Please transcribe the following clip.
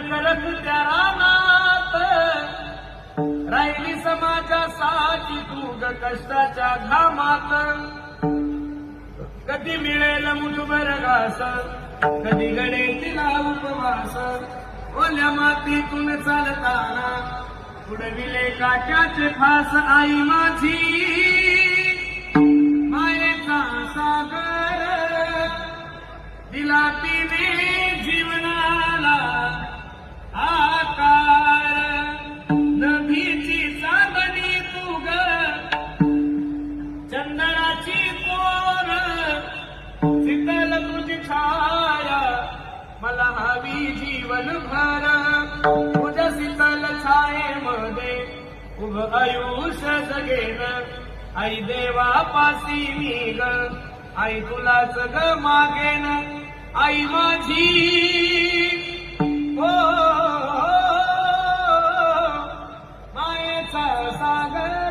करत त्या रानात राहिली समाजासाठी तू ग कष्टाच्या घामात. कधी मिळेल मुठभर घास, कधी घडेल तिला उपवास. ओल्या मातीतून चालताना उडविले काट्याचे फास. आई माझी मायेचा सागर दिला तिने जीवनाला आकार. नदीची चांदणी तू ग चंदनाची पोर, शीतल तुझी छाया मला हवी जीवन भर. तुझ्या शीतल छायेमध्ये उभं आयुष्य जगेन. आई देवापासी मी ग, आई तुलाच ग मागेन. आई माझी ओ मायेचा सागर